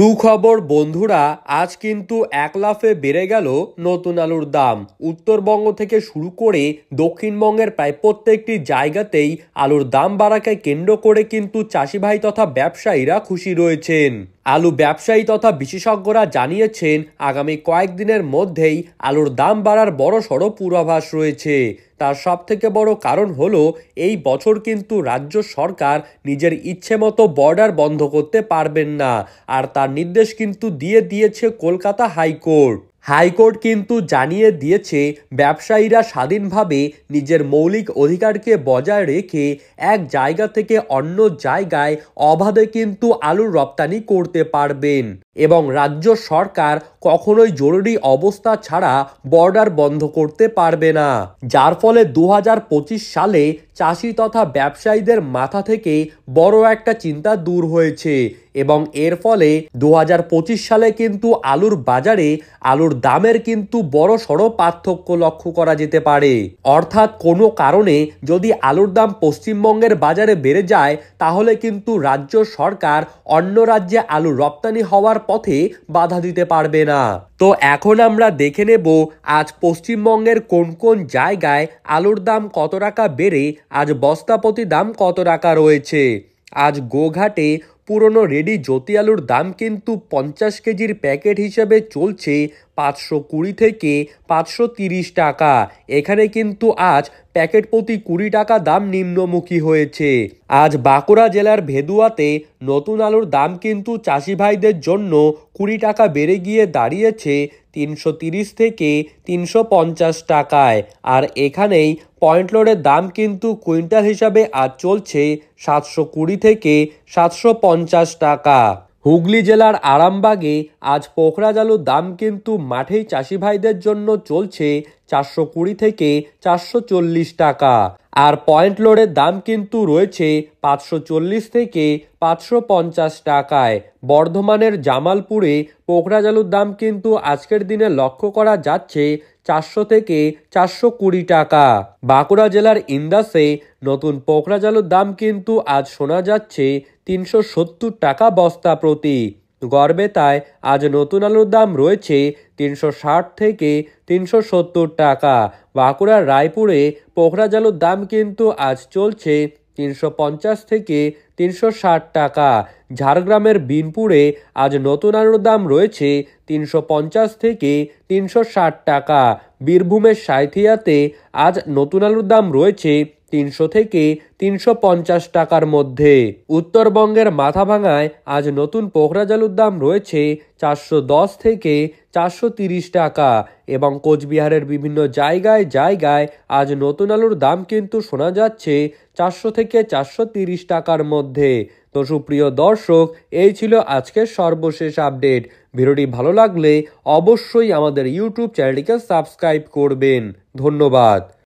সুখবর বন্ধুরা, আজ কিন্তু এক লাফে বেড়ে গেল নতুন আলুর দাম। উত্তরবঙ্গ থেকে শুরু করে দক্ষিণবঙ্গের প্রায় প্রত্যেকটি জায়গাতেই আলুর দাম বাড়াকে কেন্দ্র করে কিন্তু চাষি ভাই তথা ব্যবসায়ীরা খুশি রয়েছেন। আলু ব্যবসায়ী তথা বিশেষজ্ঞরা জানিয়েছেন, আগামী কয়েকদিনের মধ্যেই আলুর দাম বাড়ার বড়সড় পূর্বাভাস রয়েছে। তার সবথেকে বড় কারণ হলো, এই বছর কিন্তু রাজ্য সরকার নিজের ইচ্ছে মতো বর্ডার বন্ধ করতে পারবেন না, আর তার নির্দেশ কিন্তু দিয়ে দিয়েছে কলকাতা হাইকোর্ট কিন্তু জানিয়ে দিয়েছে, ব্যবসায়ীরা স্বাধীনভাবে নিজের মৌলিক অধিকারকে বজায় রেখে এক জায়গা থেকে অন্য জায়গায় অবাধে কিন্তু আলুর রপ্তানি করতে পারবেন এবং রাজ্য সরকার কখনোই জরুরি অবস্থা ছাড়া বর্ডার বন্ধ করতে পারবে না। যার ফলে 2025 সালে চাষি তথা ব্যবসায়ীদের মাথা থেকে বড় একটা চিন্তা দূর হয়েছে এবং এর ফলে 2025 সালে কিন্তু আলুর বাজারে আলুর দামের কিন্তু বড় সড়ো পার্থক্য লক্ষ্য করা যেতে পারে। অর্থাৎ কোনো কারণে যদি আলুর দাম পশ্চিমবঙ্গের বাজারে বেড়ে যায়, তাহলে কিন্তু রাজ্য সরকার অন্য রাজ্যে আলু রপ্তানি হওয়ার পথে বাধা দিতে পারবে না। তো এখন আমরা দেখে নেব, আজ পশ্চিমবঙ্গের কোন কোন জায়গায় আলুর দাম কত টাকা বেড়ে আজ বস্তাপতি দাম কত টাকা রয়েছে। আজ গোঘাটে পুরনো রেডি জ্যোতি আলুর দাম কিন্তু 50 কেজির প্যাকেট হিসেবে চলছে 520 থেকে 530 টাকা। এখানে কিন্তু আজ প্যাকেট প্রতি 20 টাকা দাম নিম্নমুখী হয়েছে। আজ বাঁকুড়া জেলার ভেদুয়াতে নতুন আলুর দাম কিন্তু চাষি ভাইদের জন্য 20 টাকা বেড়ে গিয়ে দাঁড়িয়েছে 330 থেকে 350 টাকায়। আর এখানেই পয়েন্ট লোডের দাম কিন্তু কুইন্টাল হিসাবে আজ চলছে 720 থেকে 750 টাকা। হুগলি জেলার আরামবাগে আজ পোখরাজ আলুর দাম কিন্তু মাঠেই চাষি ভাইদের জন্য চলছে 420 থেকে 440 টাকা। আর পয়েন্ট লোডের দাম কিন্তু রয়েছে 540 থেকে 550 টাকায়। বর্ধমানের জামালপুরে পোখরাজ আলুর দাম কিন্তু আজকের দিনে লক্ষ্য করা যাচ্ছে 400 থেকে 420 টাকা। বাঁকুড়া জেলার ইন্দাসে নতুন পোখরাজ আলুর দাম কিন্তু আজ শোনা যাচ্ছে 370 টাকা বস্তা প্রতি। গড়বেতায় আজ নতুন আলুর দাম রয়েছে 360 থেকে 370 টাকা। বাঁকুড়ার রায়পুরে পোখরাজ আলুর দাম কিন্তু আজ চলছে 350 থেকে 360 টাকা। ঝাড়গ্রামের বিনপুরে আজ নতুন আলুর দাম রয়েছে 350 থেকে 360 টাকা। বীরভূমের সাঁইথিয়াতে আজ নতুন আলুর দাম রয়েছে 300 থেকে 350 টাকার মধ্যে। উত্তরবঙ্গের মাথাভাঙায় আজ নতুন পোখরাজ আলুর দাম রয়েছে 410 থেকে 430 টাকা এবং কোচবিহারের বিভিন্ন জায়গায় আজ নতুন আলুর দাম কিন্তু শোনা যাচ্ছে 400 থেকে 430 টাকার মধ্যে। তো সুপ্রিয় দর্শক, এই ছিল আজকের সর্বশেষ আপডেট। ভিডিওটি ভালো লাগলে অবশ্যই আমাদের ইউটিউব চ্যানেলটিকে সাবস্ক্রাইব করবেন। ধন্যবাদ।